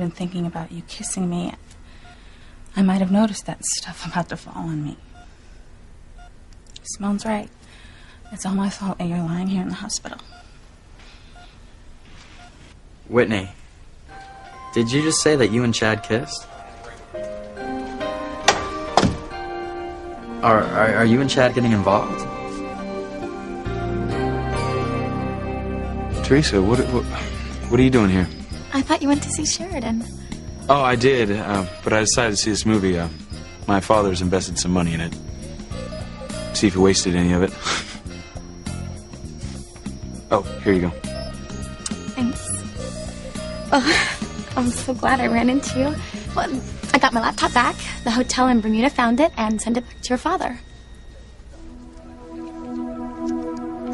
been thinking about you kissing me, I might have noticed that stuff about to fall on me. Simone's right. It's all my fault that you're lying here in the hospital. Whitney, did you just say that you and Chad kissed? Are you and Chad getting involved? Teresa, what are you doing here? I thought you went to see Sheridan. Oh, I did, but I decided to see this movie. My father's invested some money in it. See if he wasted any of it. Oh, here you go. Thanks. Oh, I'm so glad I ran into you. Well, I got my laptop back. The hotel in Bermuda found it and sent it back to your father.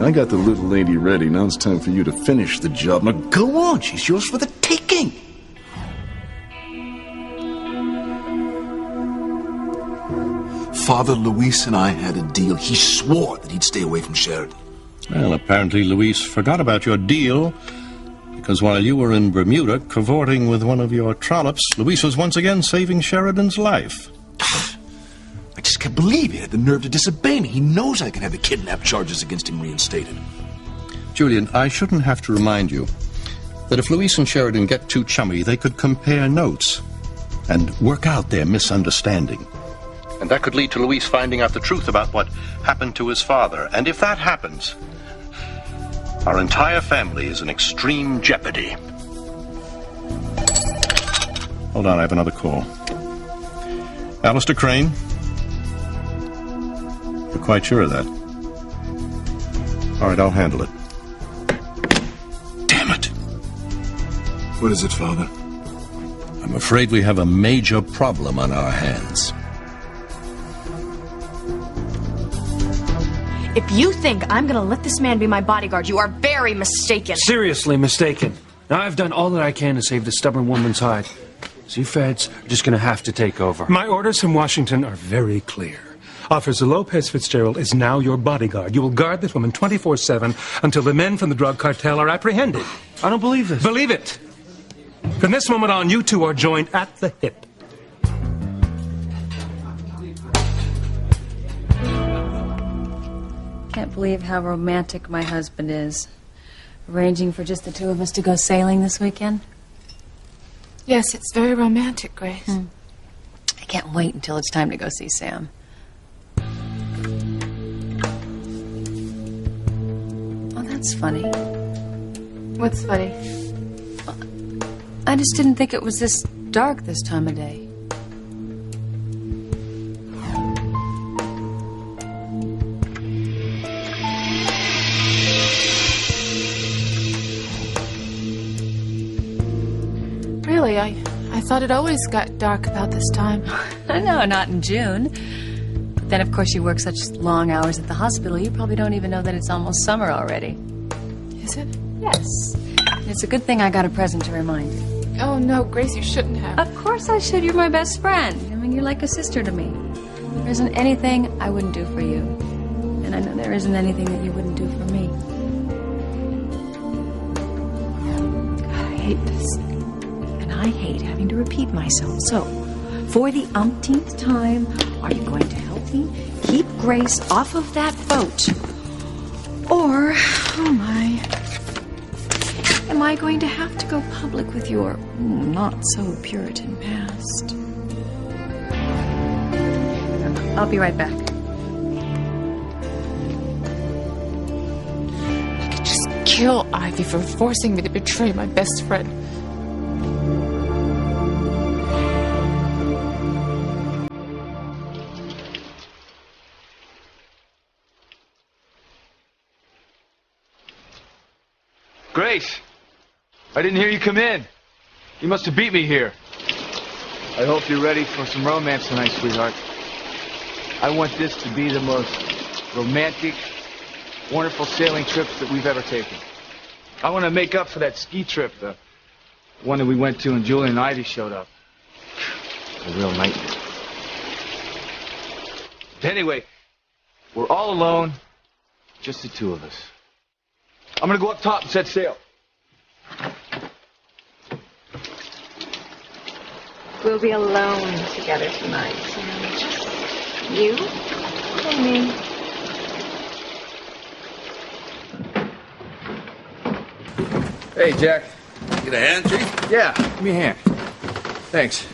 I got the little lady ready. Now it's time for you to finish the job. Now go on. She's yours for the taking. Father Luis and I had a deal. He swore that he'd stay away from Sheridan. Well, apparently Luis forgot about your deal, because while you were in Bermuda cavorting with one of your trollops, Luis was once again saving Sheridan's life. I just can't believe he had the nerve to disobey me. He knows I can have the kidnap charges against him reinstated. Julian, I shouldn't have to remind you that if Luis and Sheridan get too chummy, they could compare notes and work out their misunderstanding. And that could lead to Luis finding out the truth about what happened to his father. And if that happens, our entire family is in extreme jeopardy. Hold on, I have another call. Alistair Crane? You're quite sure of that? All right, I'll handle it. Damn it. What is it, Father? I'm afraid we have a major problem on our hands. If you think I'm gonna let this man be my bodyguard, you are very mistaken. Seriously mistaken. Now, I've done all that I can to save this stubborn woman's hide. So you feds are just gonna have to take over. My orders from Washington are very clear. Officer Lopez Fitzgerald is now your bodyguard. You will guard this woman 24/7 until the men from the drug cartel are apprehended. I don't believe this. Believe it. From this moment on, you two are joined at the hip. Can't believe how romantic my husband is. Arranging for just the two of us to go sailing this weekend. Yes, it's very romantic, Grace. I can't wait until it's time to go see Sam. Oh, that's funny. What's funny? I just didn't think it was this dark this time of day. Really, I thought it always got dark about this time. No, not in June. But then, of course, you work such long hours at the hospital, you probably don't even know that it's almost summer already. Is it? Yes. And it's a good thing I got a present to remind you. Oh, no, Grace, you shouldn't have. Of course I should. You're my best friend. I mean, you're like a sister to me. There isn't anything I wouldn't do for you. And I know there isn't anything that you wouldn't do for me. God, I hate this. And I hate having to repeat myself. So, for the umpteenth time, are you going to help me keep Grace off of that boat? Or, oh my, am I going to have to go public with your not-so-Puritan past? I'll be right back. I could just kill Ivy for forcing me to betray my best friend. Grace, I didn't hear you come in. You must have beat me here. I hope you're ready for some romance tonight, sweetheart. I want this to be the most romantic, wonderful sailing trips that we've ever taken. I want to make up for that ski trip, the one that we went to and Julian and Ivy showed up. A real nightmare. But anyway, we're all alone, just the two of us. I'm going to go up top and set sail. We'll be alone together tonight. You know, just you and me. Hey, Jack. Get a hand, Chief? Yeah, give me a hand. Thanks.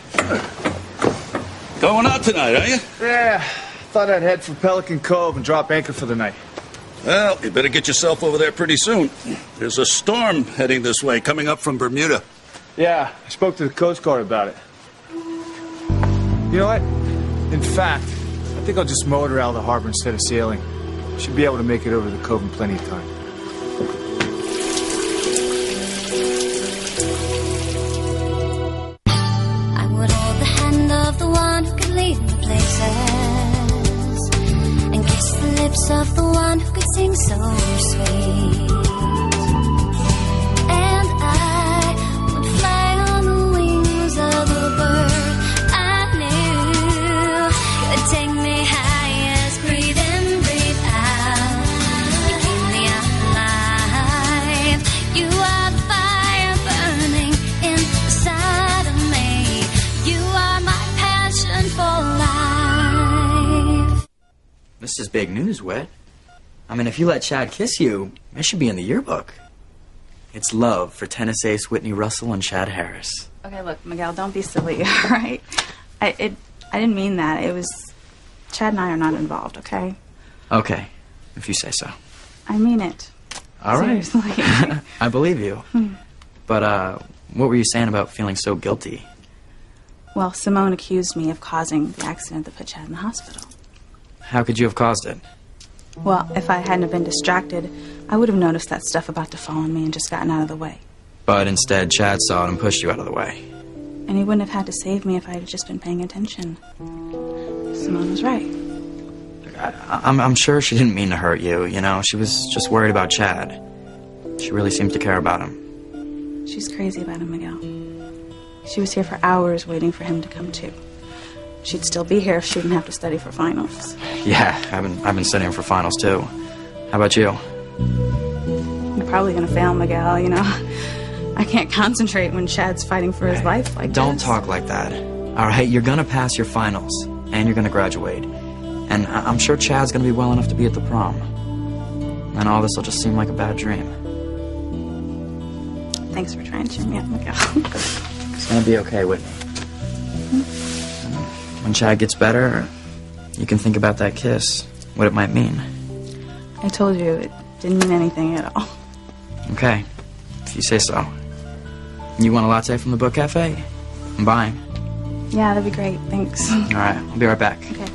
Going out tonight, are you? Yeah, thought I'd head for Pelican Cove and drop anchor for the night. Well, you better get yourself over there pretty soon. There's a storm heading this way, coming up from Bermuda. Yeah, I spoke to the Coast Guard about it. You know what? In fact, I think I'll just motor out of the harbor instead of sailing. Should be able to make it over the cove in plenty of time. I would hold the hand of the one who could lead me places, and kiss the lips of the one who could sing so sweet. And I would fly on the wings of a bird I knew could take me high as breathe in, breathe out. You keep me alive. You are the fire burning inside of me. You are my passion for life. This is big news, Whit. I mean, if you let Chad kiss you, it should be in the yearbook. It's love for tennis ace Whitney Russell and Chad Harris. Okay, look, Miguel, don't be silly, all right? I didn't mean that. It was... Chad and I are not involved, okay? Okay, if you say so. I mean it. All right. Seriously. I believe you. But, what were you saying about feeling so guilty? Well, Simone accused me of causing the accident that put Chad in the hospital. How could you have caused it? Well, if I hadn't have been distracted, I would have noticed that stuff about to fall on me and just gotten out of the way. But instead, Chad saw it and pushed you out of the way. And he wouldn't have had to save me if I had just been paying attention. Simone was right. I'm sure she didn't mean to hurt you, you know? She was just worried about Chad. She really seems to care about him. She's crazy about him, Miguel. She was here for hours waiting for him to come to. She'd still be here if she didn't have to study for finals. Yeah, I've been studying for finals, too. How about you? You're probably gonna fail, Miguel, you know? I can't concentrate when Chad's fighting for his life like Don't this. talk like that. All right, you're gonna pass your finals, and you're gonna graduate. And I'm sure Chad's gonna be well enough to be at the prom. And all this will just seem like a bad dream. Thanks for trying to cheer me up, Miguel. It's gonna be okay, Whitney. When Chad gets better, you can think about that kiss, what it might mean. I told you, it didn't mean anything at all. Okay, if you say so. You want a latte from the book cafe? I'm buying. Yeah, that'd be great. Thanks. All right, I'll be right back. Okay.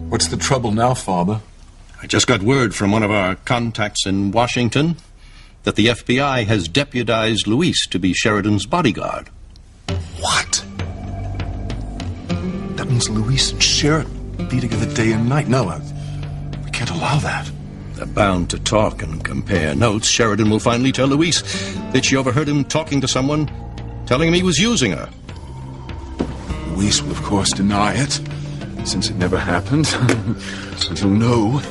What's the trouble now, Father? I just got word from one of our contacts in Washington that the FBI has deputized Luis to be Sheridan's bodyguard. What? That means Luis and Sheridan be together day and night. No, we can't allow that. They're bound to talk and compare notes. Sheridan will finally tell Luis that she overheard him talking to someone, telling him he was using her. Luis will, of course, deny it, since it never happened. And he'll know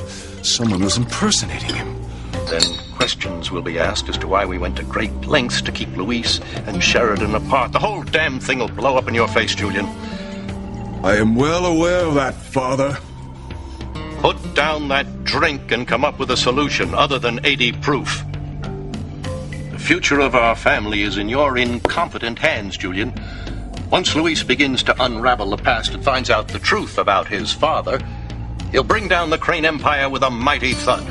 someone was impersonating him. Then questions will be asked as to why we went to great lengths to keep Luis and Sheridan apart. The whole damn thing will blow up in your face, Julian. I am well aware of that, Father. Put down that drink and come up with a solution other than 80 proof. The future of our family is in your incompetent hands, Julian. Once Luis begins to unravel the past and finds out the truth about his father, he'll bring down the Crane Empire with a mighty thud.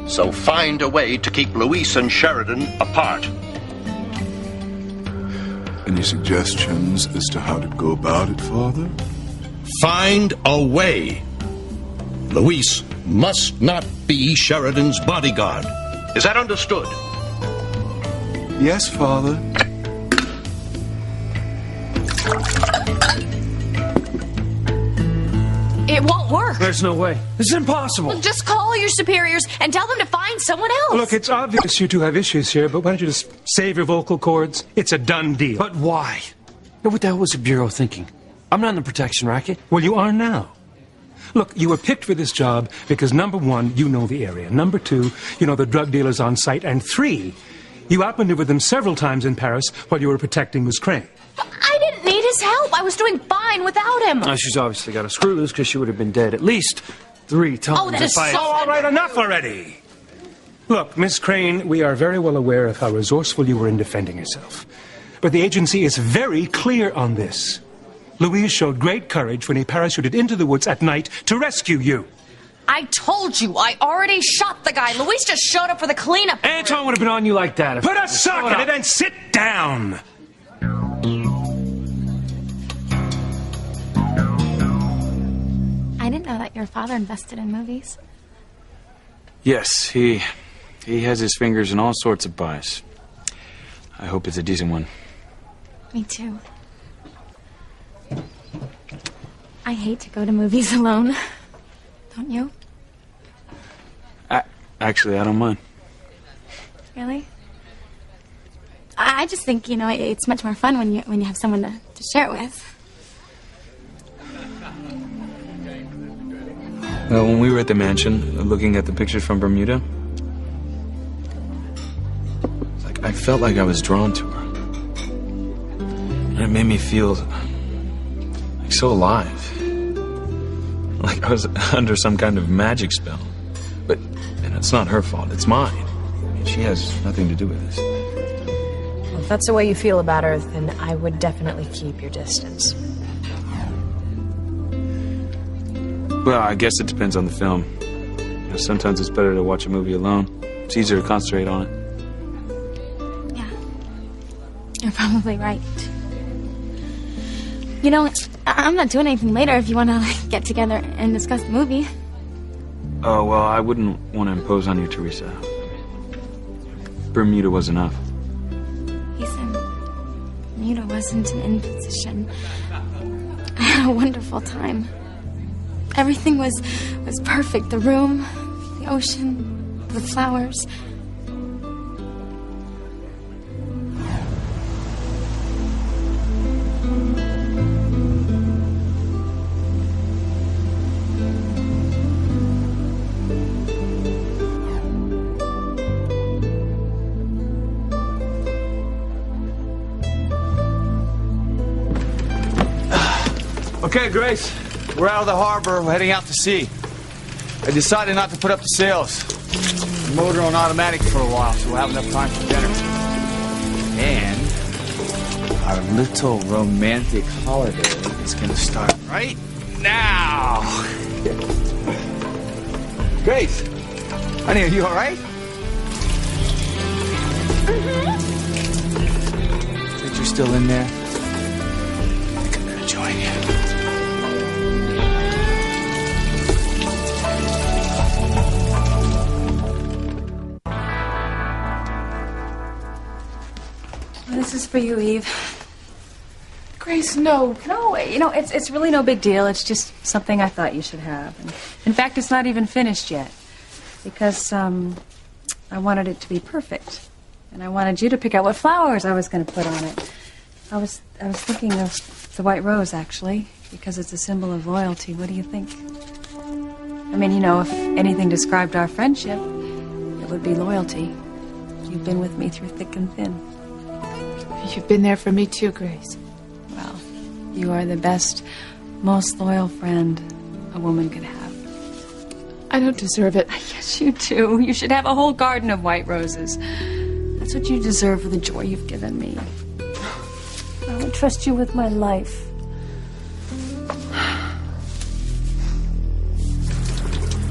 So find a way to keep Luis and Sheridan apart. Any suggestions as to how to go about it, Father? Find a way. Luis must not be Sheridan's bodyguard. Is that understood? Yes, Father. It won't work. There's no way. This is impossible. Well, just call your superiors and tell them to find someone else. Look, it's obvious you two have issues here, but why don't you just save your vocal cords? It's a done deal. But why? What the hell was the Bureau thinking? I'm not in the protection racket. Well, you are now. Look, you were picked for this job because, number one, you know the area. Number two, you know the drug dealers on site. And three, you outmaneuvered them several times in Paris while you were protecting Miss Crane. I didn't need his help. I was doing fine without him. She's obviously got a screw loose because she would have been dead at least 3 times. Oh, that is so... All right, enough already. Look, Miss Crane, we are very well aware of how resourceful you were in defending yourself. But the agency is very clear on this. Louise showed great courage when he parachuted into the woods at night to rescue you. I told you, I already shot the guy. Luis just showed up for the cleanup. Anton would have been on you like that. Put a sock in it and sit down. I didn't know that your father invested in movies. Yes, he has his fingers in all sorts of pies. I hope it's a decent one. Me too. I hate to go to movies alone. Don't you? Actually, I don't mind. Really? I just think, you know, it's much more fun when you have someone to share it with. Well, when we were at the mansion, looking at the pictures from Bermuda, it's like I felt like I was drawn to her. And it made me feel like so alive. Like I was under some kind of magic spell. But and it's not her fault, it's mine. I mean, she has nothing to do with this. Well, if that's the way you feel about her, then I would definitely keep your distance. Well, I guess it depends on the film. You know, sometimes it's better to watch a movie alone. It's easier to concentrate on it. Yeah. You're probably right. You know, I'm not doing anything later if you want to get together and discuss the movie. Oh, well, I wouldn't want to impose on you, Teresa. Bermuda was enough. He said Bermuda wasn't an imposition. I had a wonderful time. Everything was perfect. The room, the ocean, the flowers. Okay, Grace. We're out of the harbor. We're heading out to sea. I decided not to put up the sails. The motor on automatic for a while, so we'll have enough time for dinner. And our little romantic holiday is going to start right now. Grace, honey, are you all right? Since you're still in there, I'm going to join you. This is for you, Eve. Grace, no. No, you know, it's really no big deal. It's just something I thought you should have. And in fact, it's not even finished yet. Because, I wanted it to be perfect. And I wanted you to pick out what flowers I was going to put on it. I was thinking of the white rose, actually, because it's a symbol of loyalty. What do you think? I mean, you know, if anything described our friendship, it would be loyalty. You've been with me through thick and thin. You've been there for me too, Grace. Well, you are the best, most loyal friend a woman could have. I don't deserve it. Yes, you do. You should have a whole garden of white roses. That's what you deserve for the joy you've given me. I would trust you with my life.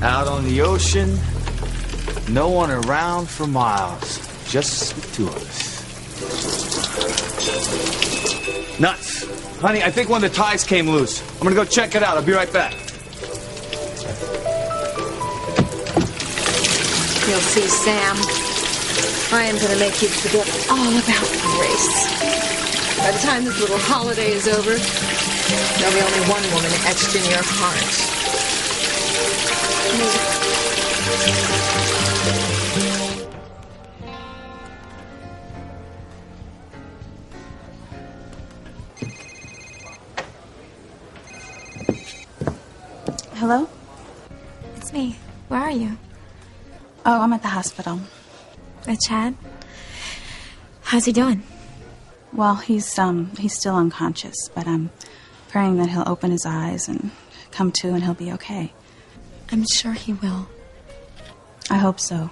Out on the ocean, no one around for miles. Just the two of us. Nuts. Honey, I think one of the ties came loose. I'm gonna go check it out. I'll be right back. You'll see, Sam. I am going to make you forget all about Grace. By the time this little holiday is over, there'll be only one woman etched in your heart. Hello? It's me. Where are you? Oh, I'm at the hospital. With Chad? How's he doing? Well, he's still unconscious, but I'm praying that he'll open his eyes and come to and he'll be okay. I'm sure he will. I hope so.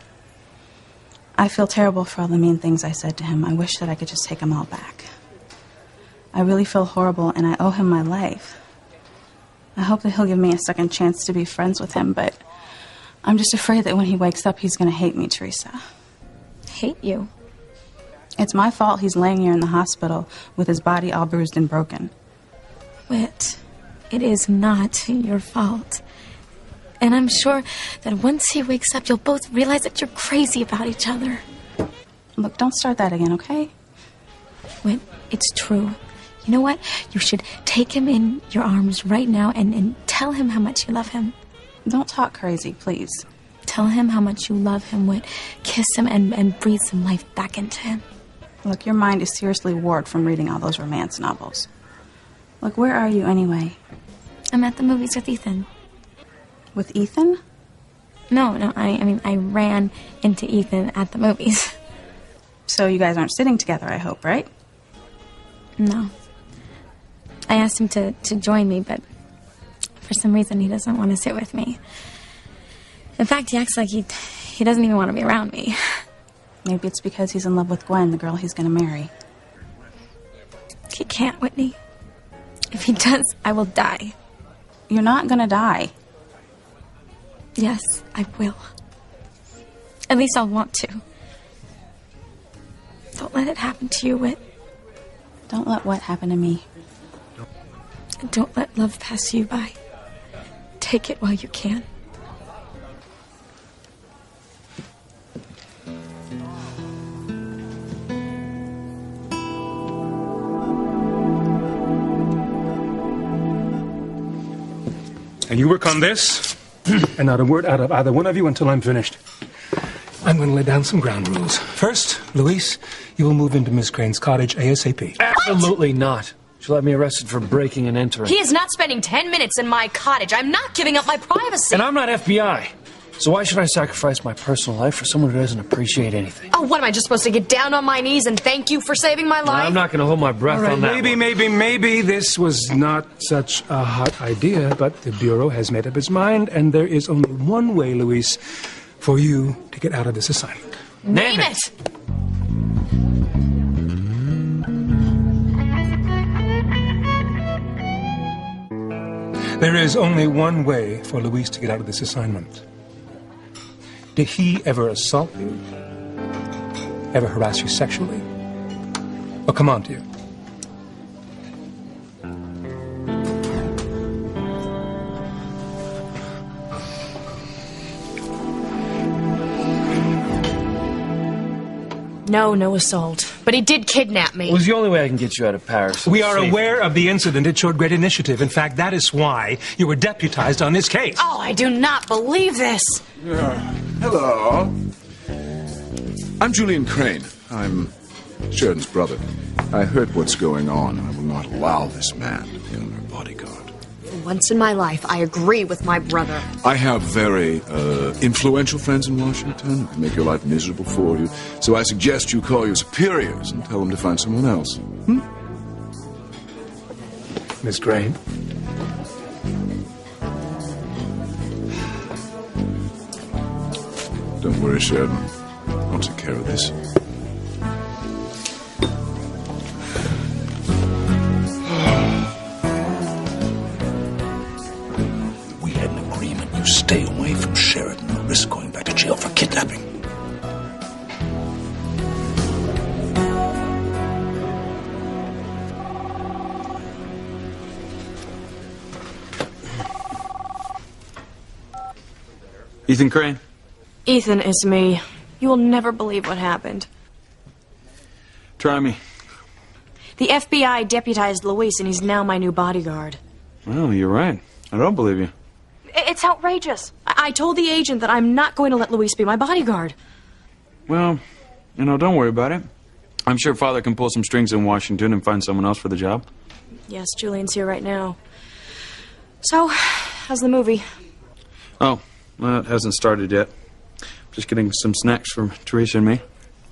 I feel terrible for all the mean things I said to him. I wish that I could just take them all back. I really feel horrible, and I owe him my life. I hope that he'll give me a second chance to be friends with him, but I'm just afraid that when he wakes up, he's going to hate me, Teresa. Hate you? It's my fault he's laying here in the hospital with his body all bruised and broken. Whit, it is not your fault. And I'm sure that once he wakes up, you'll both realize that you're crazy about each other. Look, don't start that again, okay? Whit, it's true. You know what? You should take him in your arms right now and tell him how much you love him. Don't talk crazy, please. Tell him how much you love him, Whit. Kiss him and breathe some life back into him. Look, your mind is seriously warped from reading all those romance novels. Look, where are you anyway? I'm at the movies with Ethan. With Ethan? No, I mean, I ran into Ethan at the movies. So you guys aren't sitting together, I hope, right? No. I asked him to join me, but for some reason he doesn't want to sit with me. In fact, he acts like he doesn't even want to be around me. Maybe it's because he's in love with Gwen, the girl he's going to marry. He can't, Whitney. If he does, I will die. You're not going to die. Yes, I will. At least I'll want to. Don't let it happen to you, Whit. Don't let what happen to me? And don't let love pass you by. Take it while you can. And you work on this, and not a word out of either one of you until I'm finished. I'm going to lay down some ground rules. First, Luis, you will move into Miss Crane's cottage ASAP. Absolutely not. She'll have me arrested for breaking and entering. He is not spending 10 minutes in my cottage. I'm not giving up my privacy. And I'm not FBI. So why should I sacrifice my personal life for someone who doesn't appreciate anything? Oh, what am I just supposed to get down on my knees and thank you for saving my life? I'm not going to hold my breath All right, on that maybe this was not such a hot idea, but the Bureau has made up its mind, and there is only one way, Luis, for you to get out of this assignment. Name it! There is only one way for Luis to get out of this assignment. Did he ever assault you? Ever harass you sexually? Or come on to you? No assault. But he did kidnap me. It was the only way I can get you out of Paris. We are aware of the incident. It showed great initiative. In fact, that is why you were deputized on this case. Oh, I do not believe this. Hello. I'm Julian Crane. I'm Sheridan's brother. I heard what's going on, and I will not allow this man to be on our bodyguard. Once in my life, I agree with my brother. I have very influential friends in Washington who can make your life miserable for you, so I suggest you call your superiors and tell them to find someone else. Miss Crane? Don't worry, Sheridan. I'll take care of this. We had an agreement. You stay away from Sheridan or risk going back to jail for kidnapping. Ethan Crane? Ethan, it's me. You will never believe what happened. Try me. The FBI deputized Luis, and he's now my new bodyguard. Well, you're right. I don't believe you. It's outrageous. I told the agent that I'm not going to let Luis be my bodyguard. Well, don't worry about it. I'm sure Father can pull some strings in Washington and find someone else for the job. Yes, Julian's here right now. So, How's the movie? Oh, well, it hasn't started yet. Just getting some snacks from Teresa and me.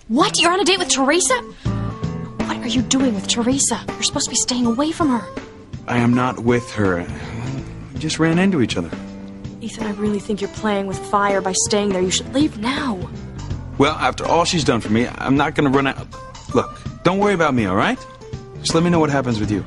What? You're on a date with Teresa? What are you doing with Teresa? You're supposed to be staying away from her. I am not with her. We just ran into each other. Ethan, I really think you're playing with fire by staying there. You should leave now. Well, after all she's done for me, I'm not gonna run out. Look, don't worry about me, all right? Just let me know what happens with you.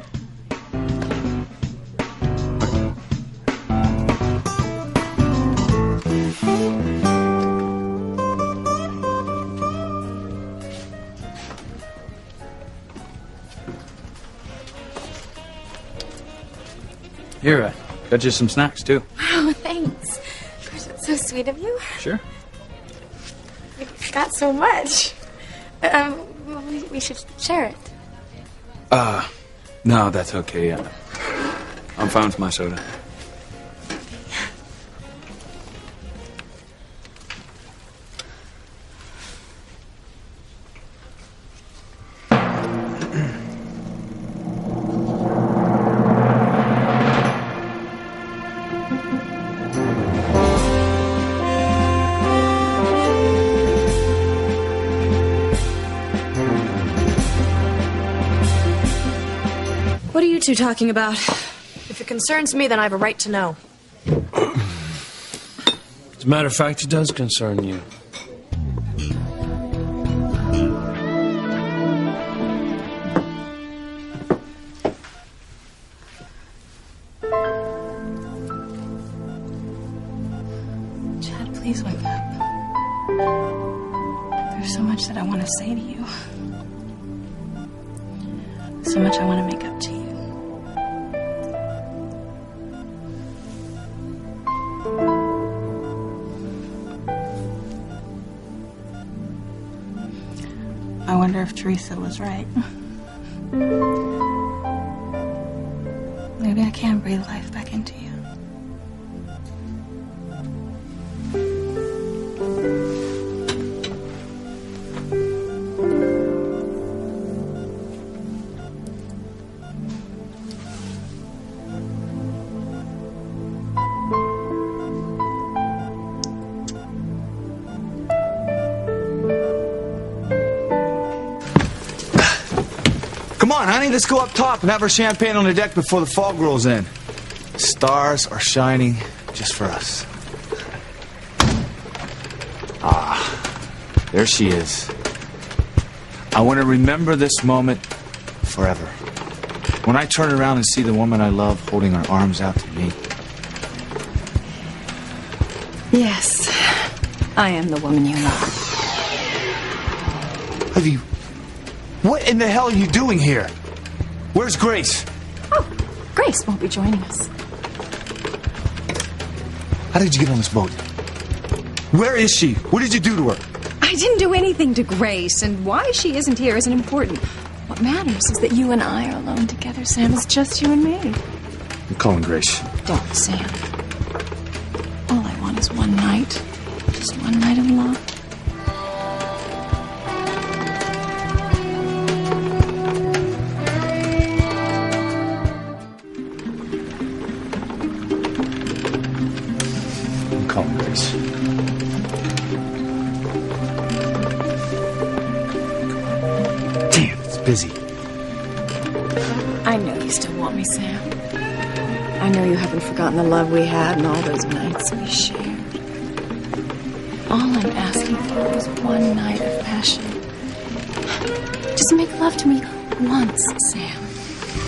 Here, I got you some snacks, too. Oh, thanks. Gosh, that's so sweet of you. Sure. You got so much. We should share it. No, that's okay. I'm fine with my soda. What are you two talking about? If it concerns me, then I have a right to know. As a matter of fact, it does concern you. Chad, please wake up. There's so much that I want to say to you. So much I want to make up to you. I wonder if Teresa was right. Maybe I can breathe life back into you. Come on, honey, let's go up top and have our champagne on the deck before the fog rolls in. Stars are shining just for us. There she is. I want to remember this moment forever. When I turn around and see the woman I love holding her arms out to me. Yes, I am the woman you love. Have you... What in the hell are you doing here? Where's Grace? Oh, Grace won't be joining us. How did you get on this boat? Where is she? What did you do to her? I didn't do anything to Grace, and why she isn't here isn't important. What matters is that you and I are alone together, Sam. It's just you and me. I'm calling Grace. Don't, Sam. All I want is one night. Just one night of love. I'm calling Grace. Damn, it's busy. I know you still want me, Sam. I know you haven't forgotten the love we had and all those nights we shared. All I'm asking for is one night of passion. Just make love to me once, Sam.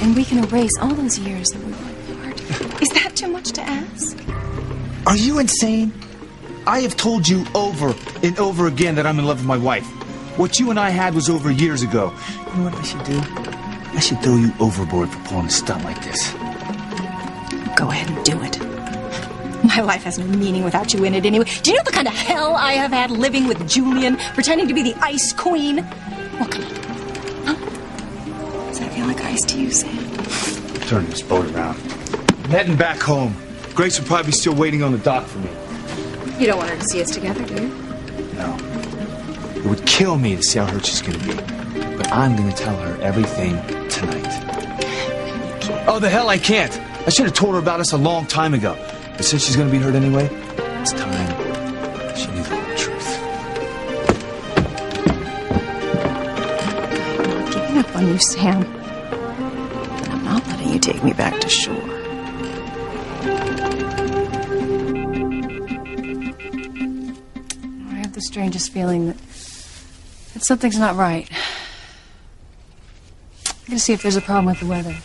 And we can erase all those years that we were apart. Is that too much to ask? Are you insane? I have told you over and over again that I'm in love with my wife. What you and I had was over years ago. You know what I should do? I should throw you overboard for pulling a stunt like this. Go ahead and do it. My life has no meaning without you in it anyway. Do you know the kind of hell I have had living with Julian, pretending to be the ice queen? Well, come on. Huh? Does that feel like ice to you, Sam? Turn this boat around. I'm heading back home. Grace will probably be still waiting on the dock for me. You don't want her to see us together, do you? No. It would kill me to see how hurt she's going to be. But I'm going to tell her everything tonight. Oh, the hell I can't. I should have told her about us a long time ago. But since she's gonna be hurt anyway, it's time she knew the whole truth. I'm not giving up on you, Sam. And I'm not letting you take me back to shore. I have the strangest feeling that something's not right. I'm gonna see if there's a problem with the weather.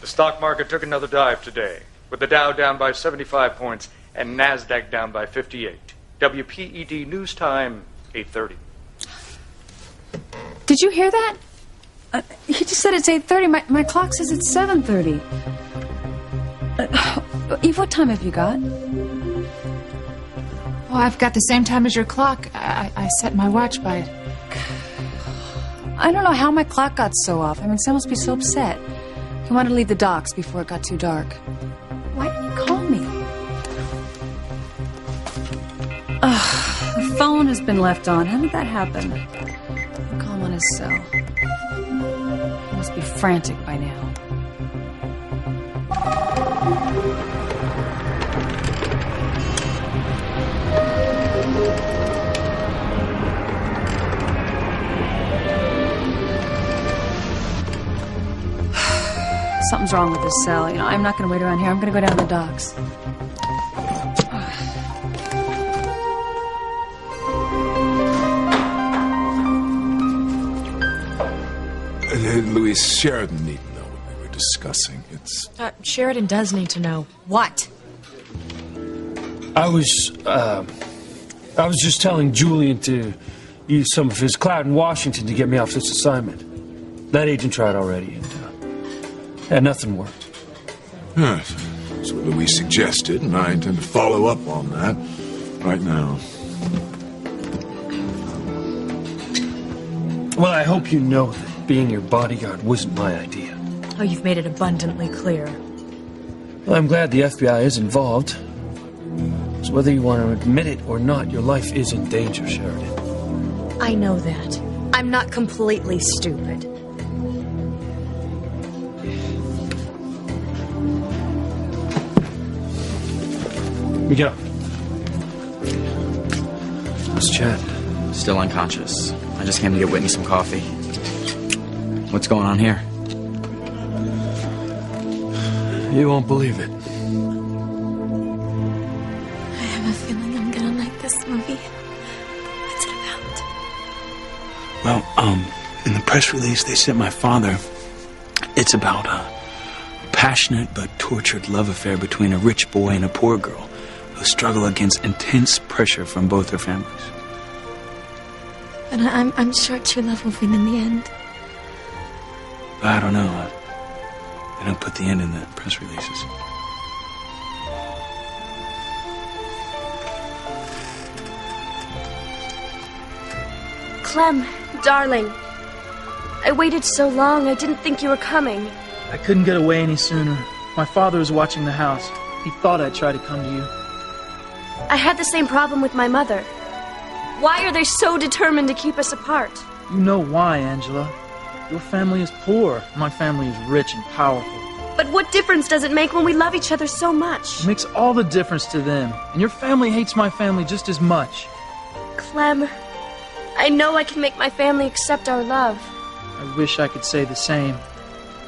The stock market took another dive today, with the Dow down by 75 points and NASDAQ down by 58. WPED News Time, 8:30. Did you hear that? He just said it's 8:30. My clock says it's 7:30. Eve, what time have you got? Oh, I've got the same time as your clock. I set my watch by it. I don't know how my clock got so off. I mean, Sam must be so upset. He wanted to leave the docks before it got too dark. Why didn't he call me? The phone has been left on. How did that happen? I'll call him on his cell. He must be frantic by now. Something's wrong with this cell. You know, I'm not going to wait around here. I'm going to go down to the docks. Louise, Sheridan need to know what we were discussing. It's... Sheridan does need to know. What? I was just telling Julian to use some of his clout in Washington to get me off this assignment. That agent tried already, and nothing worked. Yes, that's what Louise suggested, and I intend to follow up on that right now. Well, I hope you know that being your bodyguard wasn't my idea. Oh, you've made it abundantly clear. Well, I'm glad the FBI is involved. So whether you want to admit it or not, your life is in danger, Sheridan. I know that. I'm not completely stupid. Miguel. What's Chad? Still unconscious. I just came to get Whitney some coffee. What's going on here? You won't believe it. I have a feeling I'm gonna like this movie. What's it about? Well, in the press release they sent my father, it's about a passionate but tortured love affair between a rich boy and a poor girl who struggle against intense pressure from both their families. But I'm sure true love will win in the end. I don't know. They don't put the end in the press releases. Clem, darling. I waited so long, I didn't think you were coming. I couldn't get away any sooner. My father was watching the house. He thought I'd try to come to you. I had the same problem with my mother. Why are they so determined to keep us apart? You know why, Angela. Your family is poor. My family is rich and powerful. But what difference does it make when we love each other so much? It makes all the difference to them. And your family hates my family just as much. Clem, I know I can make my family accept our love. I wish I could say the same.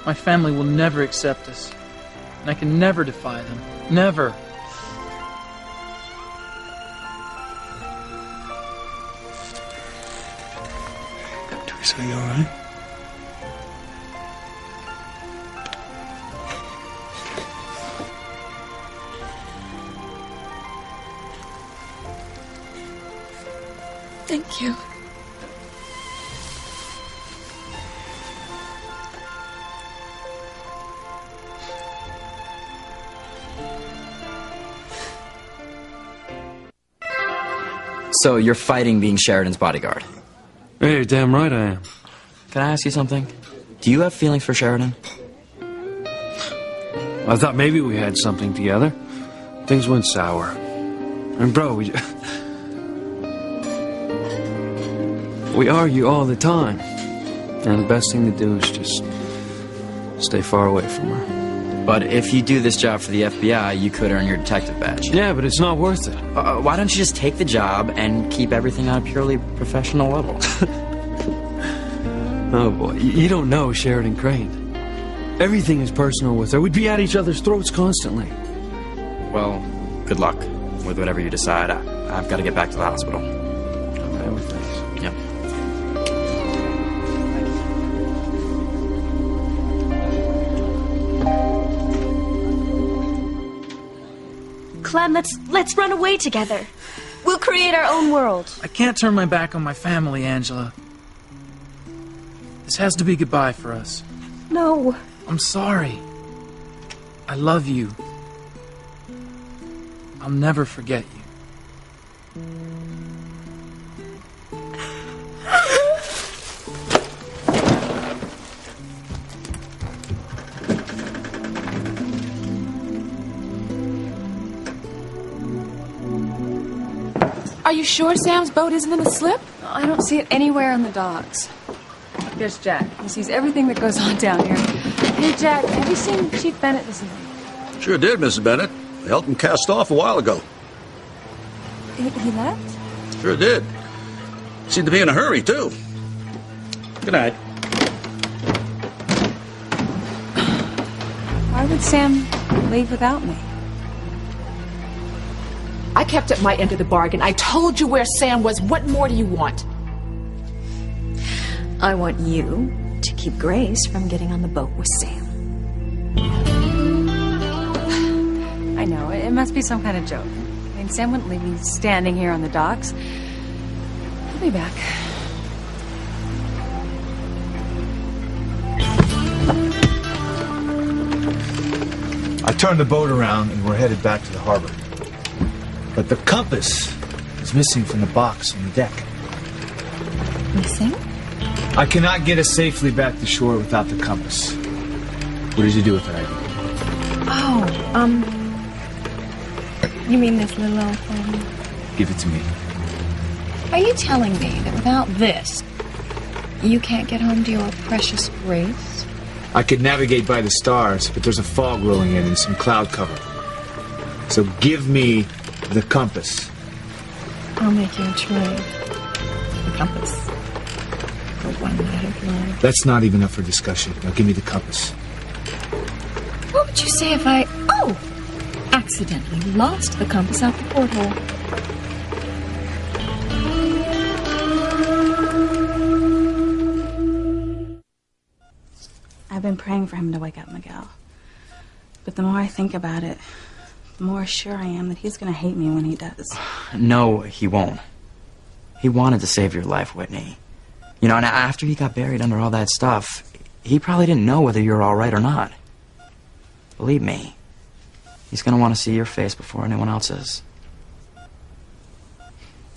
My family will never accept us. And I can never defy them. Never. Teresa, are you all right? Thank you. So you're fighting being Sheridan's bodyguard? Hey, you're damn right I am. Can I ask you something? Do you have feelings for Sheridan? I thought maybe we had something together. Things went sour. And bro, we argue all the time. And the best thing to do is just stay far away from her. But if you do this job for the FBI, you could earn your detective badge. Yeah, but it's not worth it. Why don't you just take the job and keep everything on a purely professional level? Oh, boy. You don't know Sheridan Crane. Everything is personal with her. We'd be at each other's throats constantly. Well, good luck with whatever you decide. I've got to get back to the hospital. Okay, well, thanks. Yep. Clem, let's run away together. We'll create our own world. I can't turn my back on my family, Angela. This has to be goodbye for us. No. I'm sorry. I love you. I'll never forget you. Are you sure Sam's boat isn't in the slip? I don't see it anywhere on the docks. There's Jack. He sees everything that goes on down here. Hey, Jack, have you seen Chief Bennett this morning? Sure did, Mrs. Bennett. I helped him cast off a while ago. He left? Sure did. Seemed to be in a hurry, too. Good night. Why would Sam leave without me? I kept up my end of the bargain. I told you where Sam was. What more do you want? I want you to keep Grace from getting on the boat with Sam. I know, it must be some kind of joke. I mean, Sam wouldn't leave me standing here on the docks. I'll be back. I turned the boat around and we're headed back to the harbor. But the compass is missing from the box on the deck. Missing? I cannot get us safely back to shore without the compass. What did you do with it, Ivy? Oh, you mean this little old thing? Give it to me. Are you telling me that without this, you can't get home to your precious Grace? I could navigate by the stars, but there's a fog rolling in and some cloud cover. So give me the compass. I'll make you a trade. The compass. For one night of love. That's not even up for discussion. Now give me the compass. What would you say if I, accidentally lost the compass out the porthole? I've been praying for him to wake up, Miguel. But the more I think about it, the more sure I am that he's going to hate me when he does. No, he won't. He wanted to save your life, Whitney. You know, and after he got buried under all that stuff, he probably didn't know whether you're all right or not. Believe me, he's going to want to see your face before anyone else's.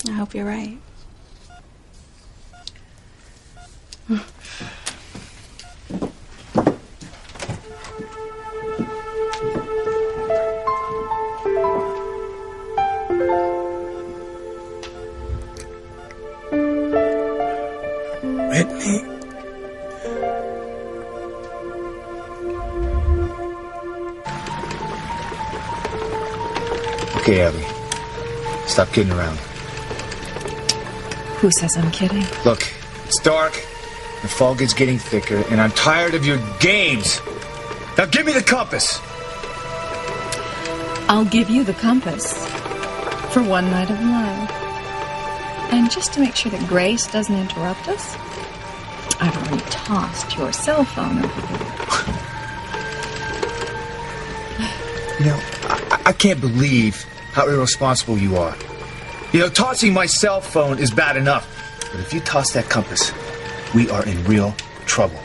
I hope you're right. Whitney. Okay, Abby. Stop kidding around. Who says I'm kidding? Look, it's dark, the fog is getting thicker, and I'm tired of your games. Now give me the compass. I'll give you the compass for one night of love. And just to make sure that Grace doesn't interrupt us, I've already tossed your cell phone over there. You know, I can't believe how irresponsible you are. You know, tossing my cell phone is bad enough. But if you toss that compass, we are in real trouble.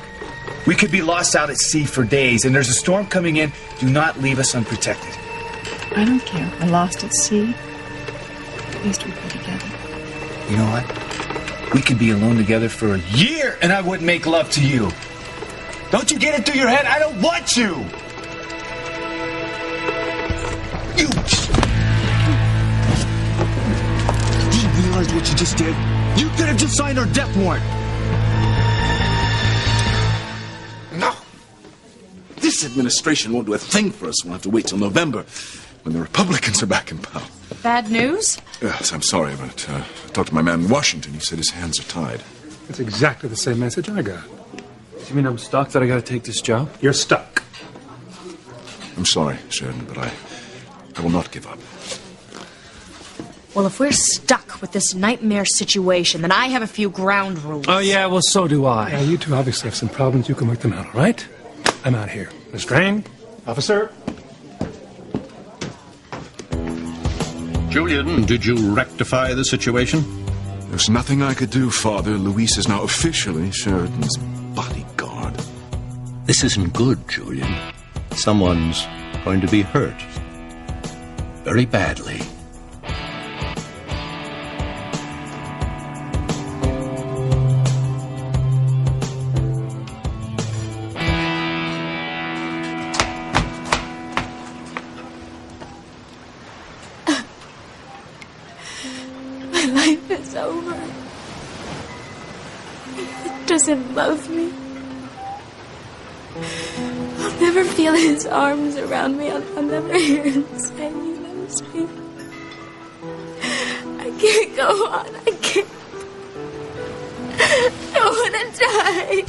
We could be lost out at sea for days, and there's a storm coming in. Do not leave us unprotected. I don't care. We're lost at sea. At least we'll be together. You know what? We could be alone together for a year, and I wouldn't make love to you. Don't you get it through your head? I don't want you! You... Do you realize what you just did? You could have just signed our death warrant. No. this administration won't do a thing for us. We'll have to wait till November, when the Republicans are back in power. Bad news? Yes, I'm sorry, but I talked to my man in Washington. He said his hands are tied. That's exactly the same message I got. You mean I'm stuck, that I gotta take this job? You're stuck. I'm sorry, Sheridan, but I will not give up. Well, if we're stuck with this nightmare situation, then I have a few ground rules. Oh, yeah, well, so do I. Yeah, you two obviously have some problems. You can work them out, all right? I'm out here. Miss Crane, officer. Julian, did you rectify the situation? There's nothing I could do, Father. Luis is now officially Sheridan's bodyguard. This isn't good, Julian. Someone's going to be hurt. Very badly. My life is over. He doesn't love me. I'll never feel his arms around me. I'll never hear him say he loves me. I can't go on. I can't. I don't want to die.